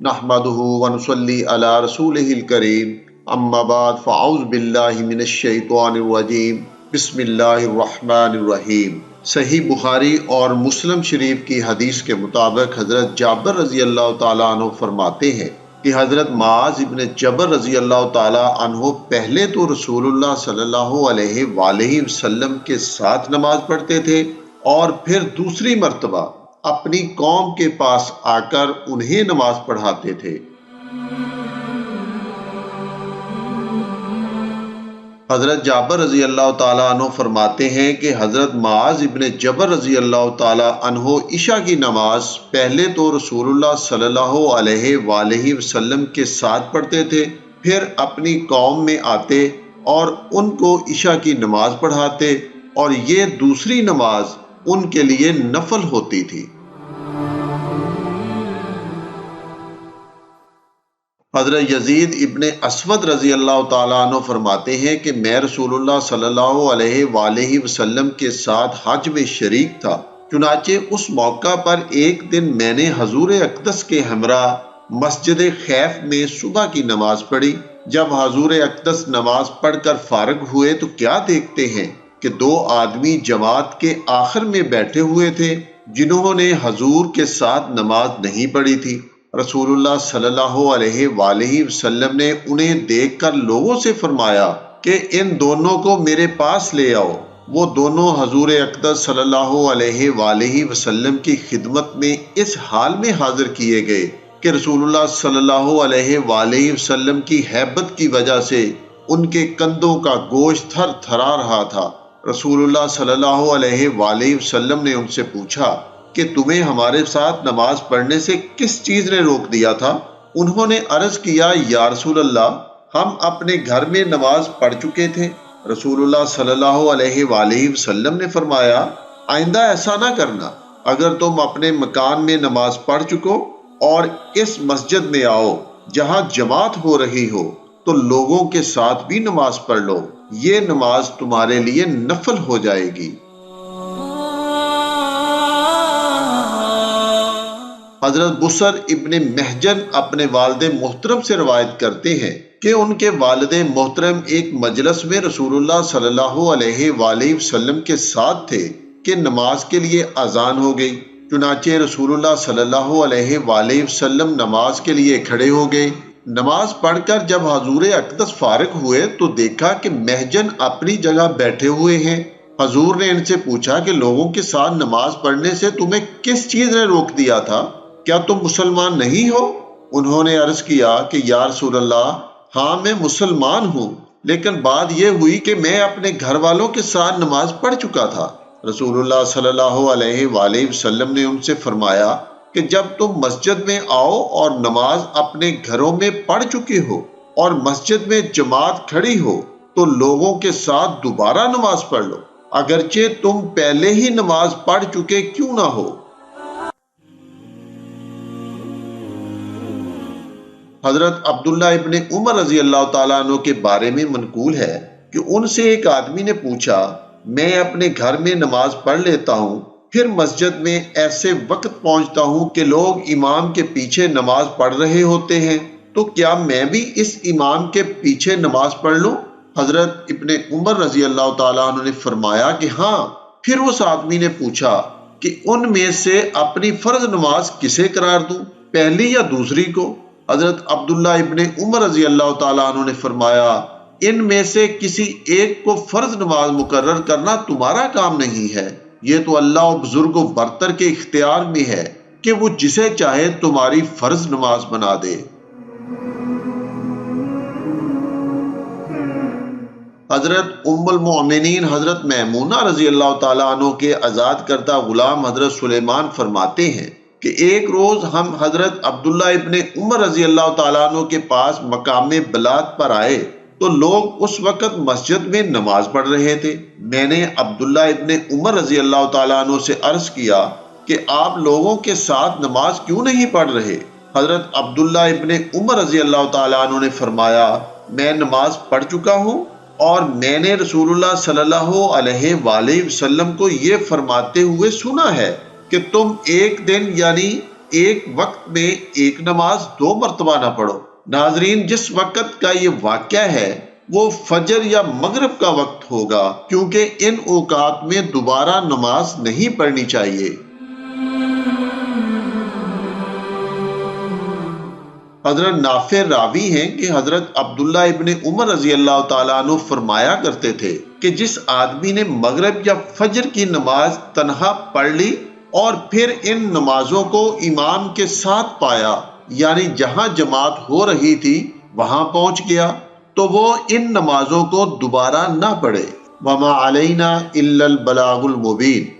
نحمدہ ونصلی علی رسولہ الکریم، اما بعد فاعوذ باللہ من الشیطان الرجیم، بسم اللہ الرحمن الرحیم۔ صحیح بخاری اور مسلم شریف کی حدیث کے مطابق حضرت جابر رضی اللہ تعالیٰ عنہ فرماتے ہیں کہ حضرت معاذ ابن جبل رضی اللہ تعالیٰ عنہ پہلے تو رسول اللہ صلی اللہ علیہ وآلہ وسلم کے ساتھ نماز پڑھتے تھے اور پھر دوسری مرتبہ اپنی قوم کے پاس آ کر انہیں نماز پڑھاتے تھے۔ حضرت جابر رضی اللہ تعالیٰ عنہ فرماتے ہیں کہ حضرت معاذ ابن جبل رضی اللہ تعالیٰ عنہ عشاء کی نماز پہلے تو رسول اللہ صلی اللہ علیہ وآلہ وسلم کے ساتھ پڑھتے تھے، پھر اپنی قوم میں آتے اور ان کو عشاء کی نماز پڑھاتے، اور یہ دوسری نماز ان کے لیے نفل ہوتی تھی۔ حضرت یزید ابن اسود رضی اللہ تعالیٰ عنہ فرماتے ہیں کہ میں رسول اللہ صلی اللہ علیہ وآلہ وسلم کے ساتھ حج میں شریک تھا، چنانچہ اس موقع پر ایک دن میں نے حضور اقدس کے ہمراہ مسجد خیف میں صبح کی نماز پڑھی۔ جب حضور اقدس نماز پڑھ کر فارغ ہوئے تو کیا دیکھتے ہیں کہ دو آدمی جماعت کے آخر میں بیٹھے ہوئے تھے جنہوں نے حضور کے ساتھ نماز نہیں پڑھی تھی۔ رسول اللہ صلی اللہ علیہ وآلہ وسلم نے انہیں دیکھ کر لوگوں سے فرمایا کہ ان دونوں کو میرے پاس لے آؤ۔ وہ دونوں حضور اقدس صلی اللہ علیہ وآلہ وسلم کی خدمت میں اس حال میں حاضر کیے گئے کہ رسول اللہ صلی اللہ علیہ وآلہ وسلم کی ہیبت کی وجہ سے ان کے کندھوں کا گوشت تھر تھرا رہا تھا۔ رسول اللہ صلی اللہ علیہ وآلہ وسلم نے ان سے پوچھا کہ تمہیں ہمارے ساتھ نماز پڑھنے سے کس چیز نے روک دیا تھا؟ انہوں نے عرض کیا، یا رسول اللہ، ہم اپنے گھر میں نماز پڑھ چکے تھے۔ رسول اللہ صلی اللہ علیہ وآلہ وسلم نے فرمایا، آئندہ ایسا نہ کرنا، اگر تم اپنے مکان میں نماز پڑھ چکو اور اس مسجد میں آؤ جہاں جماعت ہو رہی ہو تو لوگوں کے ساتھ بھی نماز پڑھ لو، یہ نماز تمہارے لیے نفل ہو جائے گی۔ حضرت بصر ابن محجن اپنے والد محترم سے روایت کرتے ہیں کہ ان کے والد محترم ایک مجلس میں رسول اللہ صلی اللہ علیہ وآلہ وسلم کے ساتھ تھے کہ نماز کے لیے اذان ہو گئی۔ چنانچہ رسول اللہ صلی اللہ علیہ وآلہ وسلم نماز کے لیے کھڑے ہو گئے۔ نماز پڑھ کر جب حضور اقدس فارغ ہوئے تو دیکھا کہ محجن اپنی جگہ بیٹھے ہوئے ہیں۔ حضور نے ان سے پوچھا کہ لوگوں کے ساتھ نماز پڑھنے سے تمہیں کس چیز نے روک دیا تھا؟ کیا تم مسلمان نہیں ہو؟ انہوں نے عرض کیا کہ یا رسول اللہ، ہاں میں مسلمان ہوں، لیکن بات یہ ہوئی کہ میں اپنے گھر والوں کے ساتھ نماز پڑھ چکا تھا۔ رسول اللہ صلی اللہ علیہ وآلہ وسلم نے ان سے فرمایا کہ جب تم مسجد میں آؤ اور نماز اپنے گھروں میں پڑھ چکے ہو اور مسجد میں جماعت کھڑی ہو تو لوگوں کے ساتھ دوبارہ نماز پڑھ لو، اگرچہ تم پہلے ہی نماز پڑھ چکے کیوں نہ ہو۔ حضرت عبداللہ ابن عمر رضی اللہ تعالیٰ عنہ کے بارے میں منقول ہے کہ ان سے ایک آدمی نے پوچھا، میں اپنے گھر میں نماز پڑھ لیتا ہوں، پھر مسجد میں ایسے وقت پہنچتا ہوں کہ لوگ امام کے پیچھے نماز پڑھ رہے ہوتے ہیں، تو کیا میں بھی اس امام کے پیچھے نماز پڑھ لوں؟ حضرت ابن عمر رضی اللہ تعالیٰ عنہ نے فرمایا کہ ہاں۔ پھر اس آدمی نے پوچھا کہ ان میں سے اپنی فرض نماز کسے قرار دوں، پہلی یا دوسری کو؟ حضرت عبداللہ ابن عمر رضی اللہ تعالیٰ عنہ نے فرمایا، ان میں سے کسی ایک کو فرض نماز مقرر کرنا تمہارا کام نہیں ہے، یہ تو اللہ و بزرگ و برتر کے اختیار میں ہے کہ وہ جسے چاہے تمہاری فرض نماز بنا دے۔ حضرت ام المؤمنین حضرت میمونہ رضی اللہ تعالیٰ عنہ کے آزاد کردہ غلام حضرت سلیمان فرماتے ہیں کہ ایک روز ہم حضرت عبداللہ ابن عمر رضی اللہ تعالیٰ عنہ کے پاس مقام بلاد پر آئے تو لوگ اس وقت مسجد میں نماز پڑھ رہے تھے۔ میں نے عبداللہ ابن عمر رضی اللہ تعالیٰ عنہ سے عرض کیا کہ آپ لوگوں کے ساتھ نماز کیوں نہیں پڑھ رہے؟ حضرت عبداللہ ابن عمر رضی اللہ تعالیٰ عنہ نے فرمایا، میں نماز پڑھ چکا ہوں اور میں نے رسول اللہ صلی اللہ علیہ وآلہ وسلم کو یہ فرماتے ہوئے سنا ہے کہ تم ایک دن یعنی ایک وقت میں ایک نماز 2 مرتبہ نہ پڑھو۔ ناظرین، جس وقت کا یہ واقعہ ہے وہ فجر یا مغرب کا وقت ہوگا، کیونکہ ان اوقات میں دوبارہ نماز نہیں پڑھنی چاہیے۔ حضرت نافع راوی ہیں کہ حضرت عبداللہ ابن عمر رضی اللہ تعالیٰ عنہ فرمایا کرتے تھے کہ جس آدمی نے مغرب یا فجر کی نماز تنہا پڑھ لی اور پھر ان نمازوں کو امام کے ساتھ پایا، یعنی جہاں جماعت ہو رہی تھی وہاں پہنچ گیا، تو وہ ان نمازوں کو دوبارہ نہ پڑھے۔ وما علینا الا البلاغ المبین۔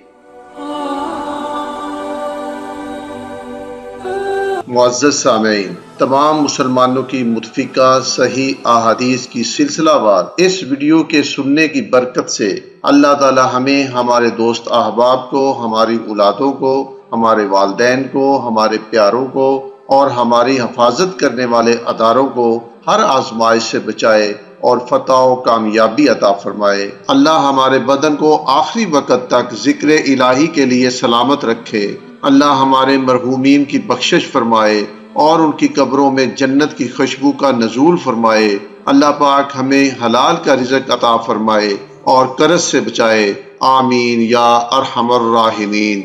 معزز سامعین، تمام مسلمانوں کی متفقہ صحیح احادیث کی سلسلہ وار اس ویڈیو کے سننے کی برکت سے اللہ تعالی ہمیں، ہمارے دوست احباب کو، ہماری اولادوں کو، ہمارے والدین کو، ہمارے پیاروں کو اور ہماری حفاظت کرنے والے اداروں کو ہر آزمائش سے بچائے اور فتح و کامیابی عطا فرمائے۔ اللہ ہمارے بدن کو آخری وقت تک ذکر الہی کے لیے سلامت رکھے۔ اللہ ہمارے مرحومین کی بخشش فرمائے اور ان کی قبروں میں جنت کی خوشبو کا نزول فرمائے۔ اللہ پاک ہمیں حلال کا رزق عطا فرمائے اور قرض سے بچائے۔ آمین یا ارحم الراحمین۔